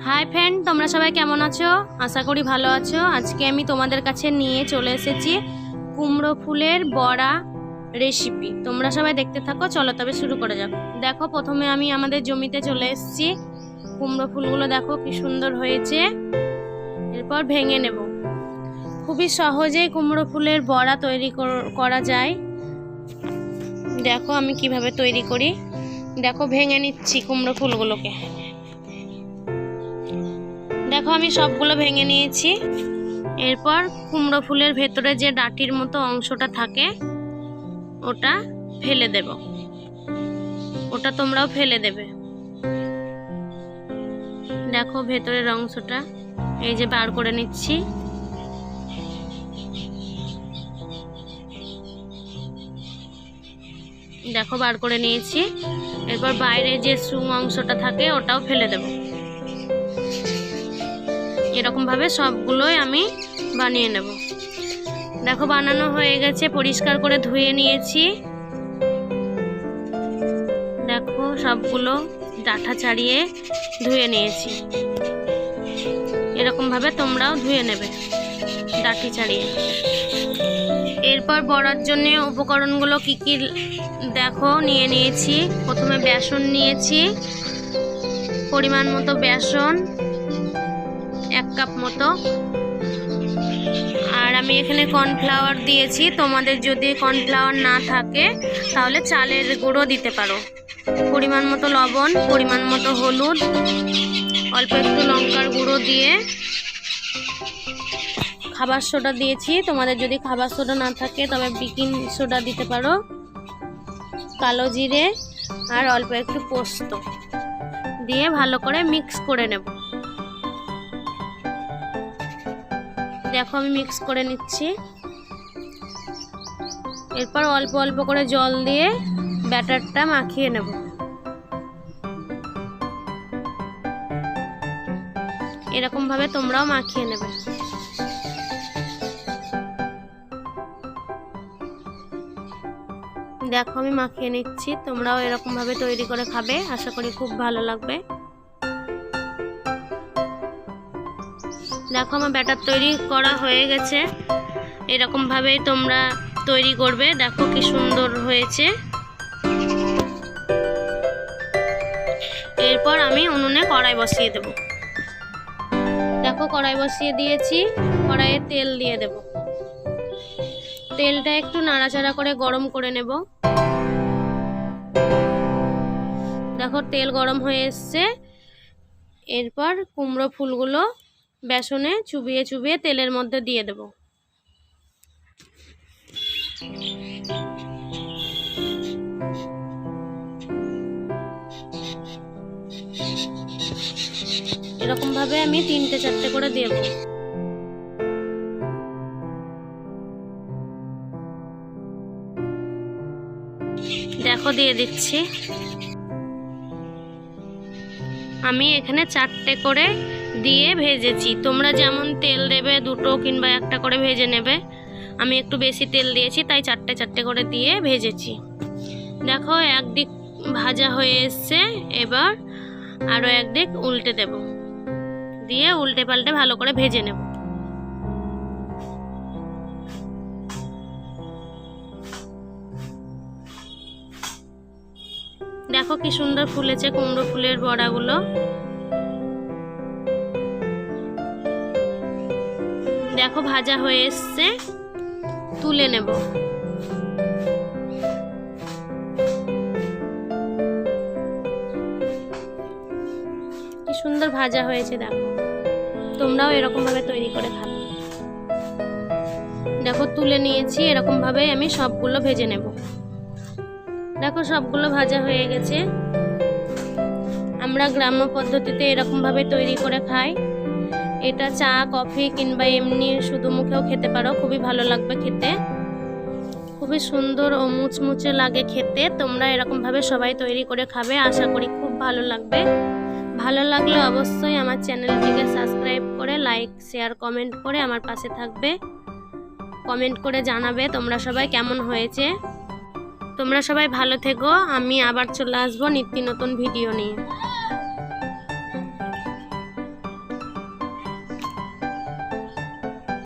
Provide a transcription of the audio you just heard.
High friend তোমরা সবাই কেমন আছো? আশা করি ভালো আছো। আজকে আমি তোমাদের কাছে নিয়ে চলে এসেছি কুমড়ো ফুলের বড়া রেসিপি। তোমরা সবাই দেখতে থাকো, চলো তবে শুরু করা যাক। দেখো প্রথমে আমি আমাদের জমিতে চলে এসেছি। কুমড়ো ফুলগুলো দেখো কি সুন্দর হয়েছে। এরপর ভেঙে নেব। খুবই সহজেই কুমড়ো ফুলের বড়া তৈরি করা যায়। দেখো আমি কিভাবে তৈরি করি। দেখো ভেঙে নিচ্ছি কুমড়ো ফুলগুলোকে। দেখো আমি সবগুলো ভেঙে নিয়েছি। এরপর কুমড়ো ফুলের ভেতরে যে ডাঁটির মতো অংশটা থাকে ওটা ফেলে দেব। ওটা তোমরাও ফেলে দেবে। দেখো ভেতরের অংশটা এই যে বার করে নিচ্ছি। দেখো বার করে নিয়েছি। এরপর বাইরে যে শুং অংশটা থাকে ওটাও ফেলে দেব। এরকম ভাবে সবগুলোই আমি বানিয়ে নেব। দেখো বানানো হয়ে গেছে, পরিষ্কার করে ধুয়ে নিয়েছি। দেখো সবগুলো ডাঁটা ছাড়িয়ে ধুয়ে নিয়েছি। এরকম ভাবে তোমরাও ধুয়ে নেবে ডাঁটি ছাড়িয়ে। এরপর বড়ার জন্য উপকরণগুলো কি কি দেখো নিয়ে নিয়েছি। প্রথমে বেসন নিয়েছি, পরিমাণ মতো বেসন 1 কাপ মতো। আর আমি এখানে কর্নফ্লাওয়ার দিয়েছি। তোমাদের যদি কর্নফ্লাওয়ার না থাকে তাহলে চালের গুঁড়ো দিতে পারো। পরিমাণ মতো লবণ, পরিমাণ মতো হলুদ, অল্প একটু লঙ্কার গুঁড়ো দিয়ে খাবার সোডা দিয়েছি। তোমাদের যদি খাবার সোডা না থাকে তবে বেকিং সোডা দিতে পারো, কালো জিরে আর অল্প একটু পোস্ত দিয়ে ভালো করে মিক্স করে নেব। দেখো আমি মিক্স করে নিচ্ছি। এরপর অল্প অল্প করে জল দিয়ে ব্যাটারটা মাখিয়ে নেব। এরকম ভাবে তোমরাও মাখিয়ে নেবে। দেখো আমি মাখিয়ে নিচ্ছি। তোমরাও এরকম ভাবে তৈরি করে খাবে, আশা করি খুব ভালো লাগবে। দেখো আমার ব্যাটার তৈরি করা হয়ে গেছে। এরকম ভাবেই তোমরা তৈরি করবে। দেখো কি সুন্দর হয়েছে। এরপর আমি উনুনে কড়াই বসিয়ে দেব। দেখো কড়াই বসিয়ে দিয়েছি। কড়াইয়ে তেল দিয়ে দেব। তেলটা একটু নাড়াচাড়া করে গরম করে নেব। দেখো তেল গরম হয়ে এসছে। এরপর কুমড়ো ফুলগুলো বেসনে চুবিয়ে চুবিয়ে তেলের মধ্যে দিয়ে দেব। এরকম ভাবে আমি 3-4টে করে দেব। দেখো দিয়ে দিচ্ছি। আমি এখানে 4টে করে দিয়ে ভেজেছি। তোমরা যেমন তেল দেবে 2টো কিংবা 1টা করে ভেজে নেবে। আমি একটু বেশি তেল দিয়েছি তাই 4টে করে দিয়ে ভেজেছি। দেখো একদিক ভাজা হয়ে এসছে। এবার আরও একদিক উল্টে দেব, দিয়ে উল্টে পাল্টে ভালো করে ভেজে নেব। দেখো কি সুন্দর ফুলেছে কুমড়ো ফুলের বড়াগুলো। দেখো ভাজা হয়ে এসছে, তুলে নেব। কি সুন্দর ভাজা হয়েছে। দেখো তোমরাও এরকম ভাবে তৈরি করে খাবে। দেখো তুলে নিয়েছি। এরকম ভাবে আমি সবগুলো ভেজে নেব। দেখো সবগুলো ভাজা হয়ে গেছে। আমরা গ্রাম্য পদ্ধতিতে এরকম ভাবে তৈরি করে খাই। এটা চা, কফি কিংবা এমনি শুধু মুখেও খেতে পারো, খুবই ভালো লাগবে খেতে। খুবই সুন্দর ও মুচমুচে লাগে খেতে। তোমরা এরকম ভাবে সবাই তৈরি করে খাবে, আশা করি খুব ভালো লাগবে। ভালো লাগলে অবশ্যই আমার চ্যানেলটিকে সাবস্ক্রাইব করে লাইক, শেয়ার, কমেন্ট করে আমার পাশে থাকবে। কমেন্ট করে জানাবে তোমরা সবাই কেমন হয়েছে। তোমরা সবাই ভালো থেকো। আমি আবার চলে আসবো নিত্য নতুন ভিডিও নিয়ে।